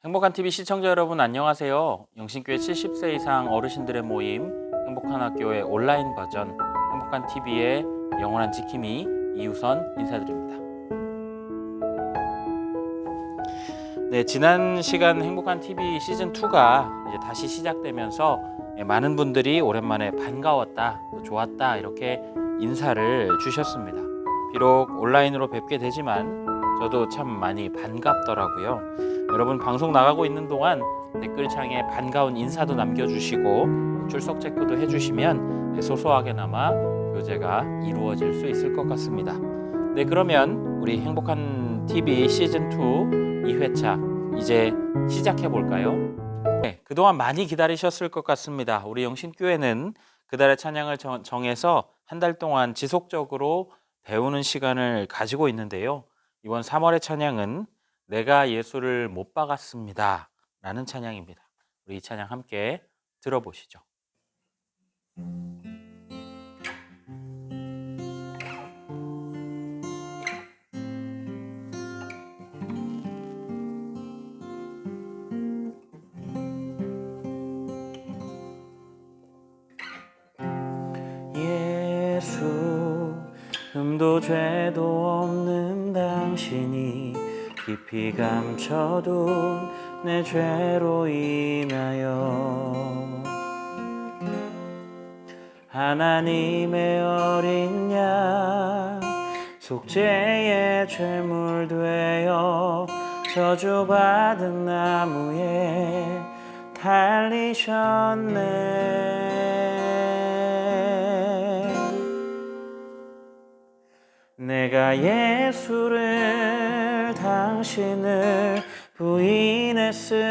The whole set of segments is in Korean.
행복한 TV 시청자 여러분 안녕하세요. 영신교회 70세 이상 어르신들의 모임 행복한 학교의 온라인 버전 행복한 TV의 영원한 지킴이 이우선 인사드립니다. 네, 지난 시간 행복한 TV 시즌 2가 이제 다시 시작되면서 많은 분들이 오랜만에 반가웠다, 좋았다 이렇게 인사를 주셨습니다. 비록 온라인으로 뵙게 되지만 저도 참 많이 반갑더라고요. 여러분 방송 나가고 있는 동안 댓글창에 반가운 인사도 남겨주시고 출석 체크도 해주시면 소소하게나마 교제가 이루어질 수 있을 것 같습니다. 네, 그러면 우리 행복한 TV 시즌 2 2회차 이제 시작해 볼까요? 네, 그동안 많이 기다리셨을 것 같습니다. 우리 영신교회는 그달의 찬양을 정해서 한 달 동안 지속적으로 배우는 시간을 가지고 있는데요. 이번 3월의 찬양은 내가 예수를 못 박았습니다 라는 찬양입니다. 우리 이 찬양 함께 들어보시죠. 예수 흠도 죄도 없는 당신이 깊이 감춰둔 내 죄로 인하여 하나님의 어린 양 속죄의 죄물 되어 저주받은 나무에 달리셨네. 내가 예수를 당신을 부인했습니다.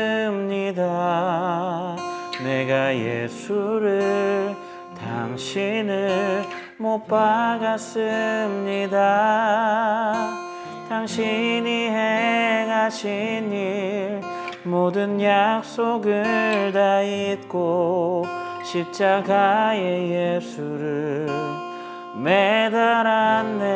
내가 예수를 당신을 못 박았습니다. 당신이 행하신 일 모든 약속을 다 잊고 십자가에 예수를 매달았네.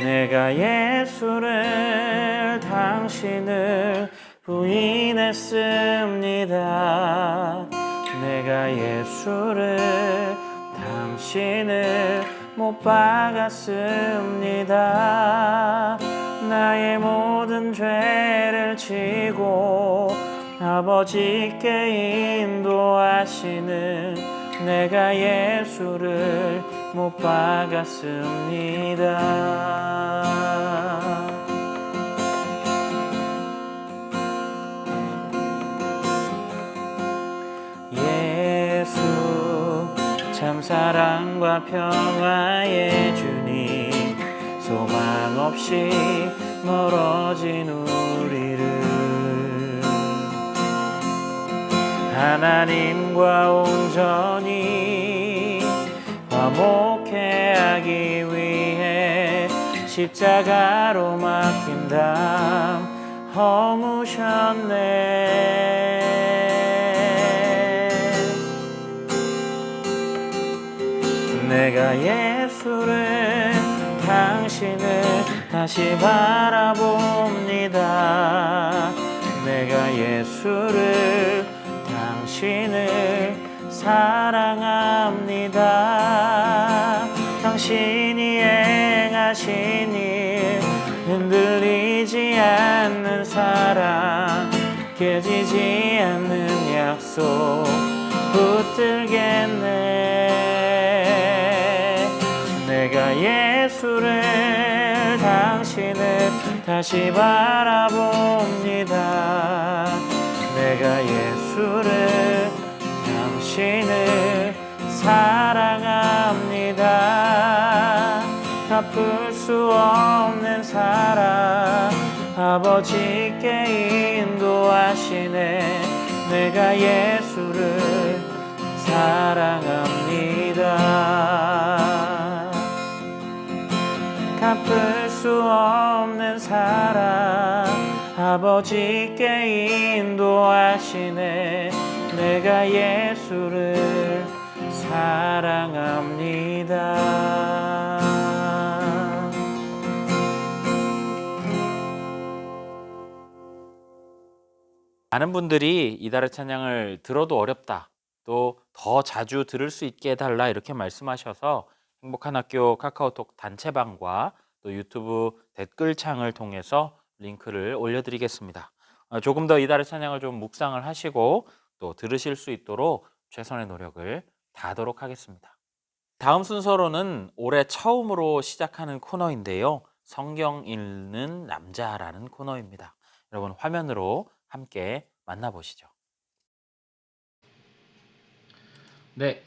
내가 예수를 당신을 부인했습니다. 내가 예수를 당신을 못 박았습니다. 나의 모든 죄를 지고 아버지께 인도하시는 내가 예수를 못 박았습니다. 예수 참 사랑과 평화의 주님 소망 없이 멀어진 우리를 하나님과 온전히 화목해 하기 위해 십자가로 막힌 담 허무셨네. 내가 예수를 당신을 다시 바라봅니다. 내가 예수를 당신을 사랑합니다. 당신이 행하신 일 흔들리지 않는 사랑 깨지지 않는 약속 붙들겠네. 내가 예수를 당신을 다시 바라봅니다. 내가 예수를 당신을 사랑합니다. 갚을 수 없는 사랑 아버지께 인도하시네. 내가 예수를 사랑합니다. 갚을 수 없는 사랑 아버지께 인도하시네. 내가 예수를 사랑합니다. 많은 분들이 이달의 찬양을 들어도 어렵다, 또 더 자주 들을 수 있게 해달라 이렇게 말씀하셔서 행복한 학교 카카오톡 단체방과 또 유튜브 댓글창을 통해서 링크를 올려드리겠습니다. 조금 더 이달의 찬양을 좀 묵상을 하시고 또 들으실 수 있도록 최선의 노력을 다하도록 하겠습니다. 다음 순서로는 올해 처음으로 시작하는 코너인데요. 성경 읽는 남자라는 코너입니다. 여러분 화면으로 함께 만나보시죠. 네,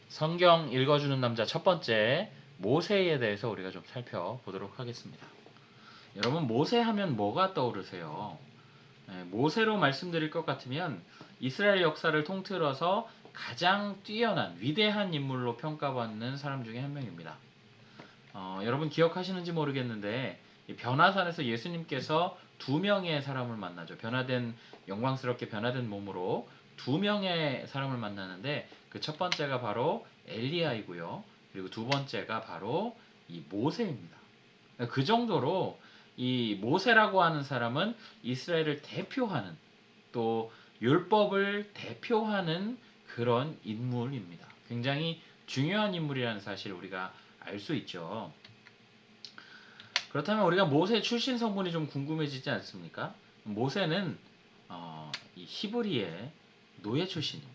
성경 읽어주는 남자 첫 번째 모세에 대해서 우리가 좀 살펴보도록 하겠습니다. 여러분 모세 하면 뭐가 떠오르세요? 모세로 말씀드릴 것 같으면 이스라엘 역사를 통틀어서 가장 뛰어난 위대한 인물로 평가받는 사람 중에 한 명입니다. 여러분 기억하시는지 모르겠는데 변화산에서 예수님께서 두 명의 사람을 만나죠. 영광스럽게 변화된 몸으로 두 명의 사람을 만나는데 그 첫 번째가 바로 엘리야이고요. 그리고 두 번째가 바로 이 모세입니다. 그 정도로 이 모세라고 하는 사람은 이스라엘을 대표하는, 또 율법을 대표하는 그런 인물입니다. 굉장히 중요한 인물이라는 사실을 우리가 알 수 있죠. 그렇다면 우리가 모세 출신 성분이 좀 궁금해지지 않습니까? 모세는 이 히브리의 노예 출신입니다.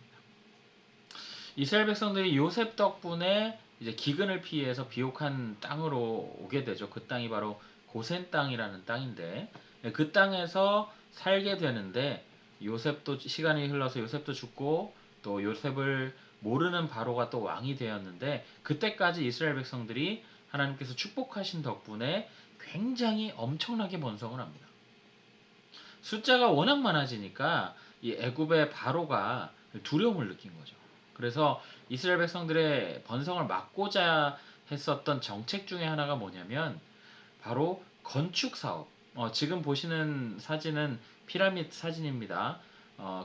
이스라엘 백성들이 요셉 덕분에 이제 기근을 피해서 비옥한 땅으로 오게 되죠. 그 땅이 바로 고센 땅이라는 땅인데 그 땅에서 살게 되는데 요셉도 시간이 흘러서 요셉도 죽고 또 요셉을 모르는 바로가 또 왕이 되었는데 그때까지 이스라엘 백성들이 하나님께서 축복하신 덕분에 굉장히 엄청나게 번성을 합니다. 숫자가 워낙 많아지니까 이 애굽의 바로가 두려움을 느낀 거죠. 그래서 이스라엘 백성들의 번성을 막고자 했었던 정책 중에 하나가 뭐냐면 바로 건축 사업. 지금 보시는 사진은 피라미드 사진입니다.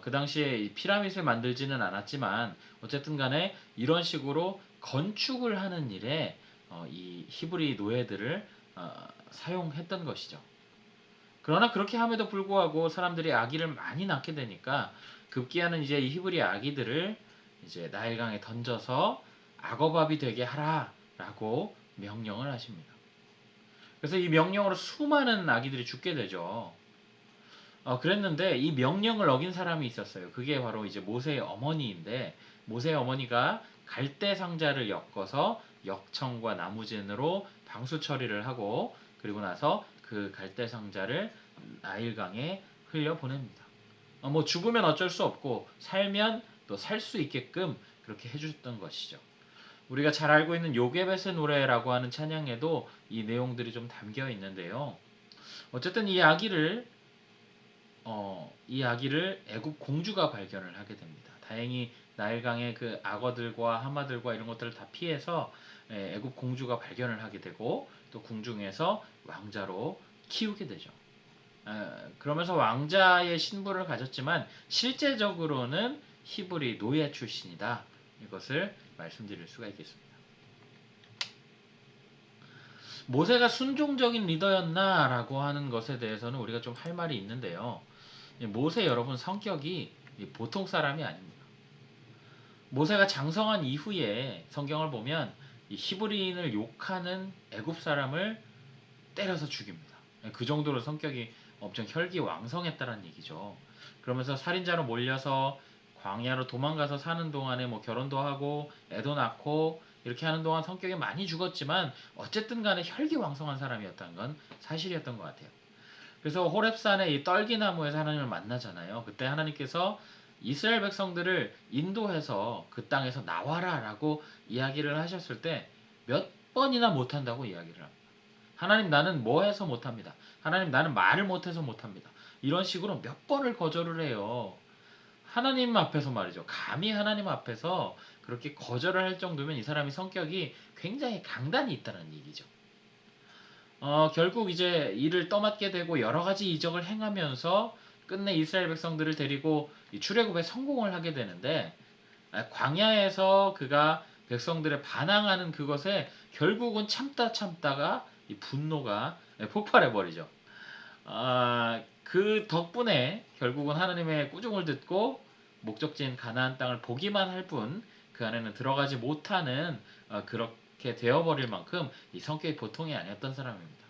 그 당시에 피라미드를 만들지는 않았지만 어쨌든 간에 이런 식으로 건축을 하는 일에 이 히브리 노예들을 사용했던 것이죠. 그러나 그렇게 함에도 불구하고 사람들이 아기를 많이 낳게 되니까 급기야는 이제 이 히브리 아기들을 이제 나일강에 던져서 악어밥이 되게 하라라고 명령을 하십니다. 그래서 이 명령으로 수많은 아기들이 죽게 되죠. 그랬는데 이 명령을 어긴 사람이 있었어요. 그게 바로 이제 모세의 어머니인데 모세의 어머니가 갈대 상자를 엮어서 역청과 나무진으로 방수 처리를 하고 그리고 나서 그 갈대 상자를 나일강에 흘려 보냅니다. 뭐 죽으면 어쩔 수 없고 살면 또 살 수 있게끔 그렇게 해주셨던 것이죠. 우리가 잘 알고 있는 요게벳의 노래라고 하는 찬양에도 이 내용들이 좀 담겨 있는데요. 어쨌든 이 아기를 애굽 공주가 발견을 하게 됩니다. 다행히 나일강의 그 악어들과 하마들과 이런 것들을 다 피해서 애굽 공주가 발견을 하게 되고 또 궁중에서 왕자로 키우게 되죠. 그러면서 왕자의 신분을 가졌지만 실제적으로는 히브리 노예 출신이다. 이것을 말씀드릴 수가 있겠습니다. 모세가 순종적인 리더였나라고 하는 것에 대해서는 우리가 좀 할 말이 있는데요. 모세 여러분 성격이 보통 사람이 아닙니다. 모세가 장성한 이후에 성경을 보면 이 히브리인을 욕하는 애굽 사람을 때려서 죽입니다. 그 정도로 성격이 엄청 혈기왕성했다는 얘기죠. 그러면서 살인자로 몰려서 광야로 도망가서 사는 동안에 뭐 결혼도 하고 애도 낳고 이렇게 하는 동안 성격이 많이 죽었지만 어쨌든 간에 혈기왕성한 사람이었다는 건 사실이었던 것 같아요. 그래서 호렙산의 이 떨기나무에서 하나님을 만나잖아요. 그때 하나님께서 이스라엘 백성들을 인도해서 그 땅에서 나와라라고 이야기를 하셨을 때 몇 번이나 못한다고 이야기를 합니다. 하나님 나는 뭐 해서 못합니다. 하나님 나는 말을 못해서 못합니다. 이런 식으로 몇 번을 거절을 해요. 하나님 앞에서 말이죠. 감히 하나님 앞에서 그렇게 거절을 할 정도면 이 사람이 성격이 굉장히 강단이 있다는 얘기죠. 결국 이제 이를 떠맡게 되고 여러 가지 이적을 행하면서 끝내 이스라엘 백성들을 데리고 출애굽에 성공을 하게 되는데 광야에서 그가 백성들의 반항하는 그것에 결국은 참다가 이 분노가 폭발해 버리죠. 그 덕분에 결국은 하나님의 꾸중을 듣고 목적지인 가나안 땅을 보기만 할 뿐 그 안에는 들어가지 못하는 그렇게 되어버릴 만큼 이 성격이 보통이 아니었던 사람입니다.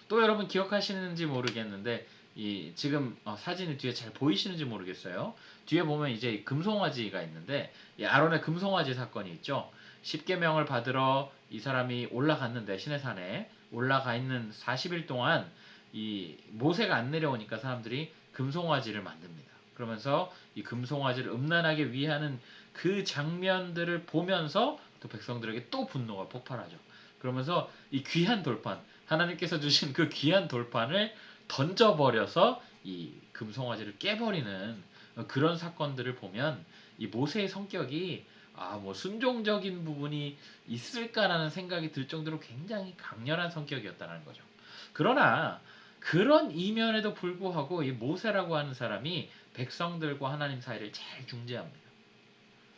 또 여러분 기억하시는지 모르겠는데 이 지금 사진이 뒤에 잘 보이시는지 모르겠어요. 뒤에 보면 이제 금송아지가 있는데 이 아론의 금송아지 사건이 있죠. 십계명을 받으러 이 사람이 올라갔는데 시내산에 올라가 있는 40일 동안 이 모세가 안 내려오니까 사람들이 금송아지를 만듭니다. 그러면서 이 금송아지를 음란하게 위하는 그 장면들을 보면서 또 백성들에게 또 분노가 폭발하죠. 그러면서 이 귀한 돌판, 하나님께서 주신 그 귀한 돌판을 던져버려서 이 금송아지를 깨버리는 그런 사건들을 보면 이 모세의 성격이 뭐 순종적인 부분이 있을까라는 생각이 들 정도로 굉장히 강렬한 성격이었다는 거죠. 그러나 그런 이면에도 불구하고 이 모세라고 하는 사람이 백성들과 하나님 사이를 잘 중재합니다.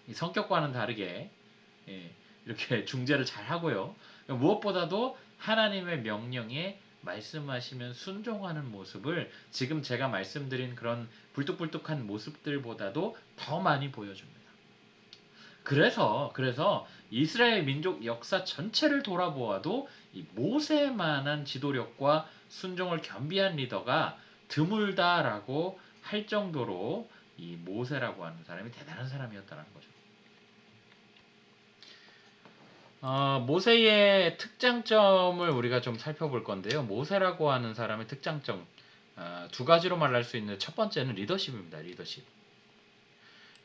이 성격과는 다르게 이렇게 중재를 잘 하고요. 무엇보다도 하나님의 명령에 말씀하시면 순종하는 모습을 지금 제가 말씀드린 그런 불뚝불뚝한 모습들보다도 더 많이 보여줍니다. 그래서 이스라엘 민족 역사 전체를 돌아보아도 이 모세만한 지도력과 순종을 겸비한 리더가 드물다라고 할 정도로 이 모세라고 하는 사람이 대단한 사람이었다는 거죠. 모세의 특장점을 우리가 좀 살펴볼 건데요. 모세라고 하는 사람의 특장점 두 가지로 말할 수 있는 첫 번째는 리더십입니다. 리더십.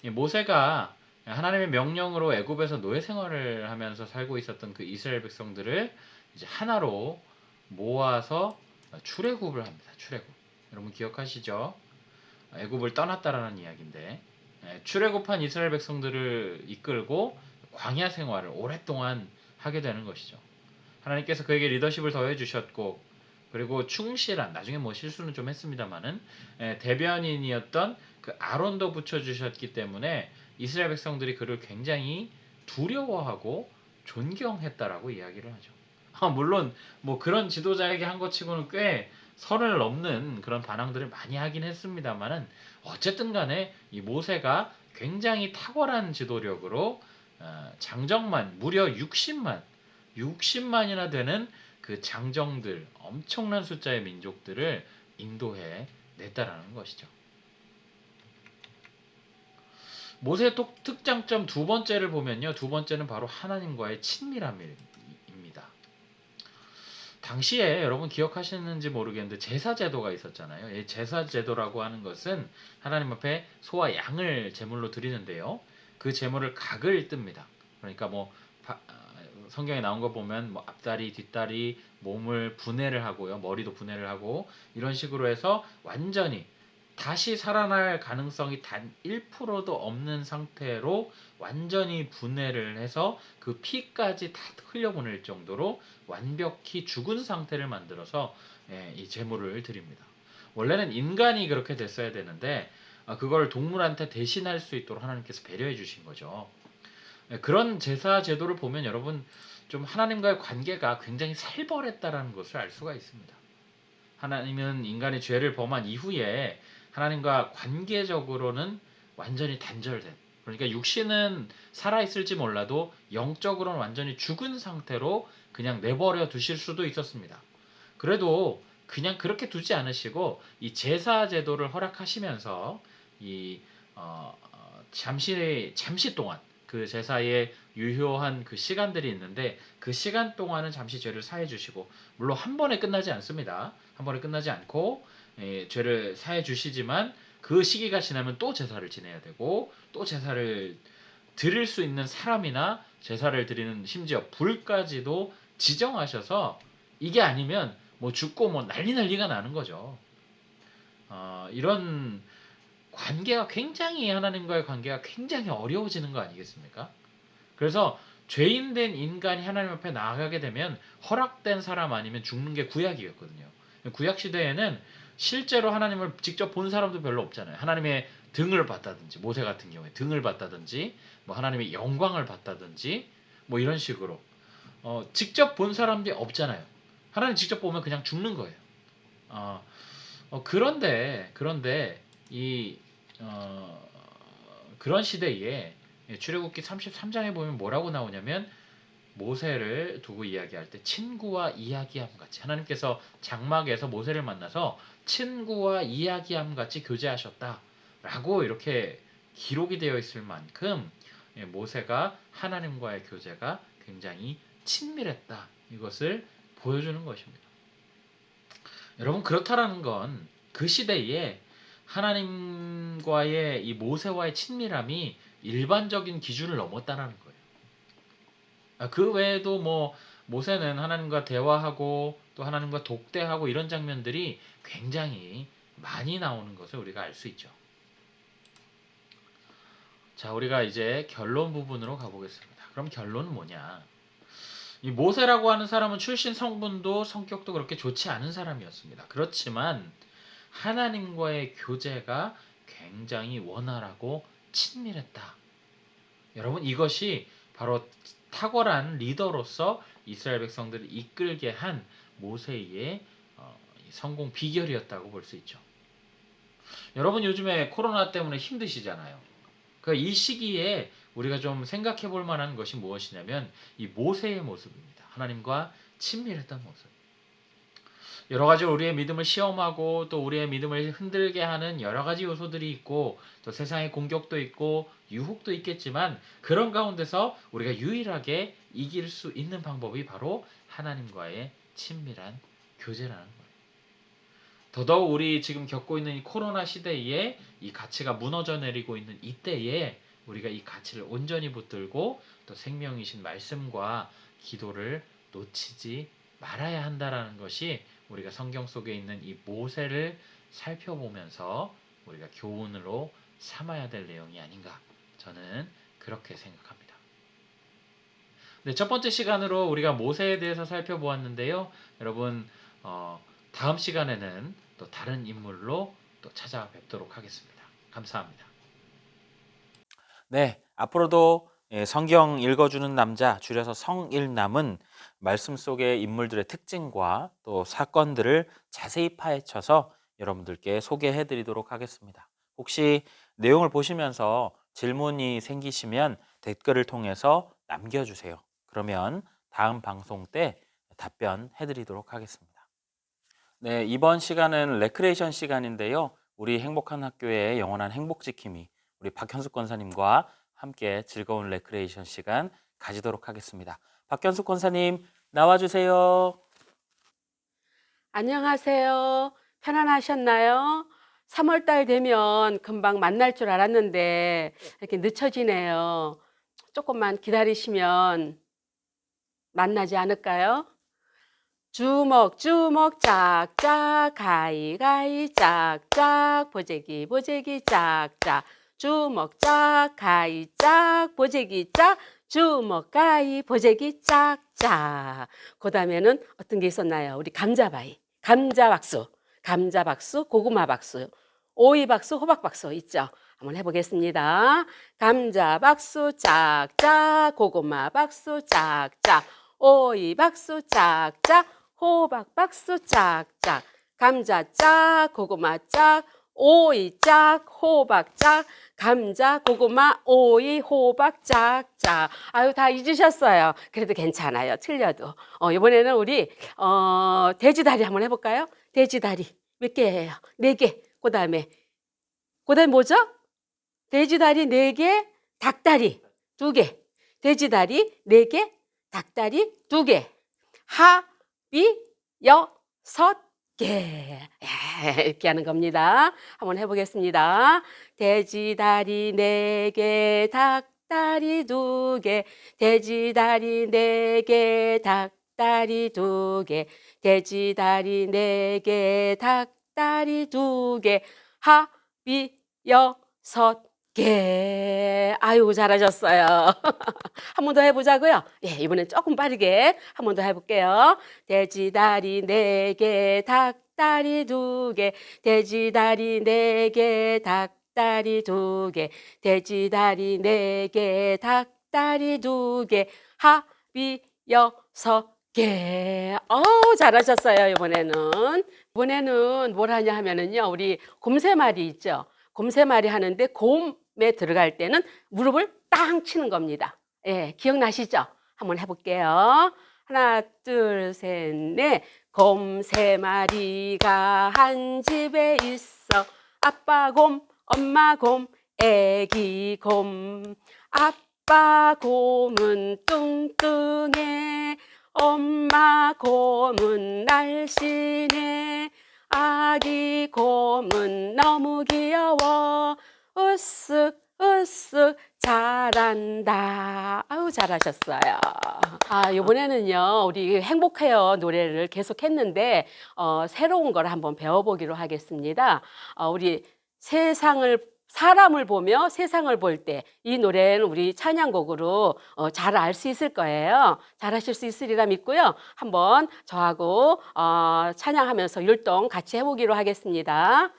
이 모세가 하나님의 명령으로 애굽에서 노예 생활을 하면서 살고 있었던 그 이스라엘 백성들을 이제 하나로 모아서 출애굽을 합니다. 출애굽. 여러분 기억하시죠? 애굽을 떠났다라는 이야기인데 출애굽한 이스라엘 백성들을 이끌고 광야 생활을 오랫동안 하게 되는 것이죠. 하나님께서 그에게 리더십을 더해 주셨고 그리고 충실한 나중에 뭐 실수는 좀 했습니다만은 대변인이었던 그 아론도 붙여 주셨기 때문에 이스라엘 백성들이 그를 굉장히 두려워하고 존경했다라고 이야기를 하죠. 물론 뭐 그런 지도자에게 한 것 치고는 꽤 선을 넘는 그런 반항들을 많이 하긴 했습니다만은 어쨌든 간에 이 모세가 굉장히 탁월한 지도력으로 장정만 무려 60만이나 되는 그 장정들 엄청난 숫자의 민족들을 인도해 냈다라는 것이죠. 모세의 특장점 두 번째를 보면요. 두 번째는 바로 하나님과의 친밀함입니다. 당시에 여러분 기억하시는지 모르겠는데 제사 제도가 있었잖아요. 이 제사 제도라고 하는 것은 하나님 앞에 소와 양을 제물로 드리는데요. 그 제물을 각을 뜹니다. 그러니까 뭐 성경에 나온 거 보면 뭐 앞다리, 뒷다리, 몸을 분해를 하고요. 머리도 분해를 하고 이런 식으로 해서 완전히 다시 살아날 가능성이 단 1%도 없는 상태로 완전히 분해를 해서 그 피까지 다 흘려보낼 정도로 완벽히 죽은 상태를 만들어서 이 제물을 드립니다. 원래는 인간이 그렇게 됐어야 되는데 그걸 동물한테 대신할 수 있도록 하나님께서 배려해 주신 거죠. 그런 제사 제도를 보면 여러분 좀 하나님과의 관계가 굉장히 살벌했다라는 것을 알 수가 있습니다. 하나님은 인간이 죄를 범한 이후에 하나님과 관계적으로는 완전히 단절된, 그러니까 육신은 살아있을지 몰라도 영적으로는 완전히 죽은 상태로 그냥 내버려 두실 수도 있었습니다. 그래도 그냥 그렇게 두지 않으시고 이 제사 제도를 허락하시면서 이 잠시 동안 그 제사에 유효한 그 시간들이 있는데 그 시간 동안은 잠시 죄를 사해 주시고 물론 한 번에 끝나지 않습니다. 한 번에 끝나지 않고 죄를 사해 주시지만 그 시기가 지나면 또 제사를 지내야 되고 또 제사를 드릴 수 있는 사람이나 제사를 드리는 심지어 불까지도 지정하셔서 이게 아니면 뭐 죽고 뭐 난리가 나는 거죠. 이런 관계가 굉장히 하나님과의 관계가 굉장히 어려워지는 거 아니겠습니까? 그래서 죄인된 인간이 하나님 앞에 나아가게 되면 허락된 사람 아니면 죽는 게 구약이었거든요. 구약 시대에는 실제로 하나님을 직접 본 사람도 별로 없잖아요. 하나님의 등을 봤다든지 모세 같은 경우에 등을 봤다든지 뭐 하나님의 영광을 봤다든지 뭐 이런 식으로 직접 본 사람들이 없잖아요. 하나님 직접 보면 그냥 죽는 거예요. 어, 그런데 이 그런 시대에 출애굽기 33장에 보면 뭐라고 나오냐면 모세를 두고 이야기할 때 친구와 이야기함 같이 하나님께서 장막에서 모세를 만나서 친구와 이야기함 같이 교제하셨다라고 이렇게 기록이 되어 있을 만큼 모세가 하나님과의 교제가 굉장히 친밀했다. 이것을 보여주는 것입니다. 여러분 그렇다라는 건 그 시대에 하나님과의 이 모세와의 친밀함이 일반적인 기준을 넘었다라는 거예요. 그 외에도 뭐 모세는 하나님과 대화하고 또 하나님과 독대하고 이런 장면들이 굉장히 많이 나오는 것을 우리가 알 수 있죠. 자, 우리가 이제 결론 부분으로 가보겠습니다. 그럼 결론은 뭐냐? 이 모세라고 하는 사람은 출신 성분도 성격도 그렇게 좋지 않은 사람이었습니다. 그렇지만 하나님과의 교제가 굉장히 원활하고 친밀했다. 여러분 이것이 바로 탁월한 리더로서 이스라엘 백성들을 이끌게 한 모세의 성공 비결이었다고 볼 수 있죠. 여러분 요즘에 코로나 때문에 힘드시잖아요. 그러니까 이 시기에 우리가 좀 생각해 볼 만한 것이 무엇이냐면 이 모세의 모습입니다. 하나님과 친밀했던 모습. 여러 가지 우리의 믿음을 시험하고 또 우리의 믿음을 흔들게 하는 여러 가지 요소들이 있고 또 세상의 공격도 있고 유혹도 있겠지만 그런 가운데서 우리가 유일하게 이길 수 있는 방법이 바로 하나님과의 친밀한 교제라는 거예요. 더더욱 우리 지금 겪고 있는 이 코로나 시대에 이 가치가 무너져 내리고 있는 이때에 우리가 이 가치를 온전히 붙들고 또 생명이신 말씀과 기도를 놓치지 말아야 한다라는 것이 우리가 성경 속에 있는 이 모세를 살펴보면서 우리가 교훈으로 삼아야 될 내용이 아닌가 저는 그렇게 생각합니다. 네, 첫 번째 시간으로 우리가 모세에 대해서 살펴보았는데요. 여러분 다음 시간에는 또 다른 인물로 또 찾아뵙도록 하겠습니다. 감사합니다. 네, 앞으로도 성경 읽어주는 남자, 줄여서 성일남은 말씀 속의 인물들의 특징과 또 사건들을 자세히 파헤쳐서 여러분들께 소개해 드리도록 하겠습니다. 혹시 내용을 보시면서 질문이 생기시면 댓글을 통해서 남겨주세요. 그러면 다음 방송 때 답변해 드리도록 하겠습니다. 네, 이번 시간은 레크레이션 시간인데요. 우리 행복한 학교의 영원한 행복지킴이 우리 박현숙 권사님과 함께 즐거운 레크레이션 시간 가지도록 하겠습니다. 박현숙 권사님 나와주세요. 안녕하세요. 편안하셨나요? 3월달 되면 금방 만날 줄 알았는데 이렇게 늦춰지네요. 조금만 기다리시면 만나지 않을까요? 주먹 주먹 짝짝 가위가위 짝짝 보재기 보재기 짝짝 주먹 짝 가위 짝 보재기 짝 주먹 가위 보재기 짝짝. 그 다음에는 어떤 게 있었나요? 우리 감자바위 감자박수 감자박수 고구마박수 오이박수 호박박수 있죠? 한번 해보겠습니다. 감자박수 짝짝 고구마박수 짝짝 오이박수 짝짝 호박박수 짝짝 감자 짝 고구마 짝 오이 짝 호박 짝 감자 고구마 오이 호박 짝짝. 아유 다 잊으셨어요. 그래도 괜찮아요. 틀려도. 이번에는 우리 돼지다리 한번 해볼까요? 돼지다리 몇 개예요? 4개. 그다음에 뭐죠? 돼지다리 4개, 닭다리 2개. 돼지다리 4개, 닭다리 2개. 합이 6개. 이렇게 하는 겁니다. 한번 해보겠습니다. 돼지다리 4개, 닭다리 2개. 돼지다리 4개, 닭다리 2개. 돼지다리 4개, 닭다리 2개. 합이 6개. 아유, 잘하셨어요. 한 번 더 해보자고요. 예, 이번엔 조금 빠르게 한 번 더 해볼게요. 돼지다리 4개, 닭다리 2개. 돼지다리 4개, 닭다리 2개. 돼지다리 4개, 닭다리 2개. 합이 6개. 개. 어우, 잘하셨어요, 이번에는 뭘 하냐 하면은요, 우리 곰새말이 있죠. 곰새말이 하는데 곰에 들어갈 때는 무릎을 땅 치는 겁니다. 예, 기억나시죠? 한번 해볼게요. 하나, 둘, 셋, 넷. 곰 세 마리가 한 집에 있어. 아빠 곰, 엄마 곰, 애기 곰. 아빠 곰은 뚱뚱해. 엄마 곰은 날씬해. 아기 곰은 너무 귀여워. 으쓱 으쓱 잘한다. 아우, 잘하셨어요. 아, 이번에는요, 우리 행복해요 노래를 계속 했는데, 새로운 걸 한번 배워보기로 하겠습니다. 우리 사람을 보며 세상을 볼 때 이 노래는 우리 찬양곡으로 잘 알 수 있을 거예요. 잘 하실 수 있으리라 믿고요. 한번 저하고 찬양하면서 율동 같이 해보기로 하겠습니다.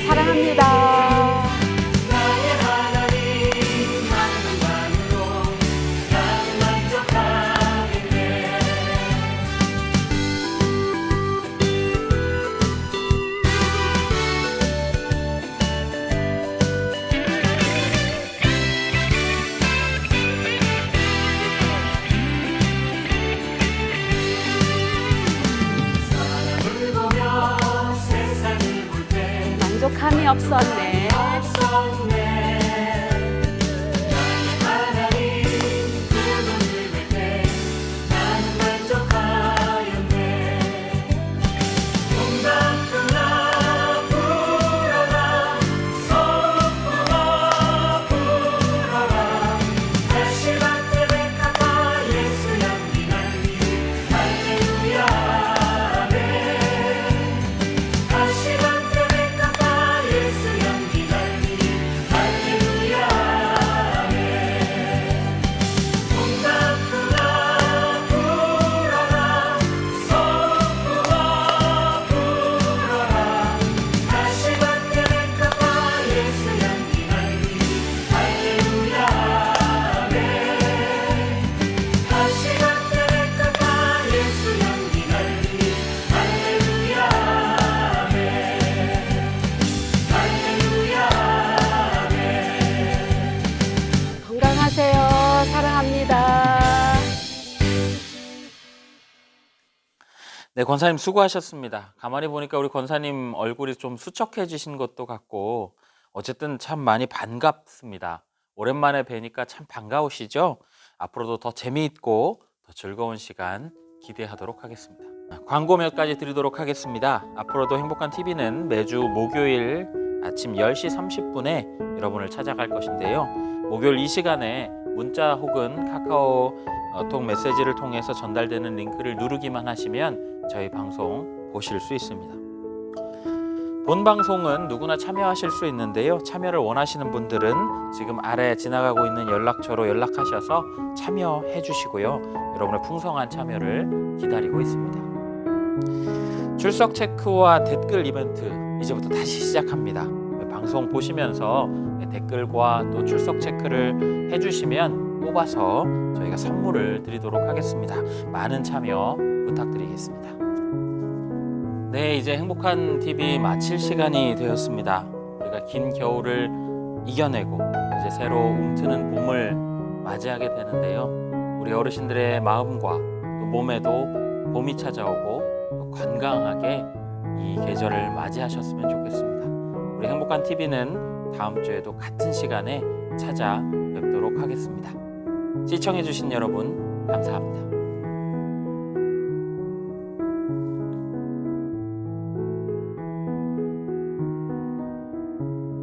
사랑합니다. 만족함이 없었네. 건강하세요. 사랑합니다. 네, 권사님 수고하셨습니다. 가만히 보니까 우리 권사님 얼굴이 좀 수척해지신 것도 같고 어쨌든 참 많이 반갑습니다. 오랜만에 뵈니까 참 반가우시죠? 앞으로도 더 재미있고 더 즐거운 시간 기대하도록 하겠습니다. 광고 몇 가지 드리도록 하겠습니다. 앞으로도 행복한 TV는 매주 목요일 아침 10시 30분에 여러분을 찾아갈 것인데요. 목요일 이 시간에 문자 혹은 카카오톡 메시지를 통해서 전달되는 링크를 누르기만 하시면 저희 방송 보실 수 있습니다. 본 방송은 누구나 참여하실 수 있는데요. 참여를 원하시는 분들은 지금 아래 지나가고 있는 연락처로 연락하셔서 참여해 주시고요. 여러분의 풍성한 참여를 기다리고 있습니다. 출석 체크와 댓글 이벤트 이제부터 다시 시작합니다. 방송 보시면서 댓글과 또 출석 체크를 해주시면 뽑아서 저희가 선물을 드리도록 하겠습니다. 많은 참여 부탁드리겠습니다. 네, 이제 행복한 TV 마칠 시간이 되었습니다. 우리가 긴 겨울을 이겨내고 이제 새로 움트는 봄을 맞이하게 되는데요. 우리 어르신들의 마음과 또 몸에도 봄이 찾아오고 또 건강하게 이 계절을 맞이하셨으면 좋겠습니다. 우리 행복한 TV는 다음 주에도 같은 시간에 찾아뵙도록 하겠습니다. 시청해주신 여러분 감사합니다.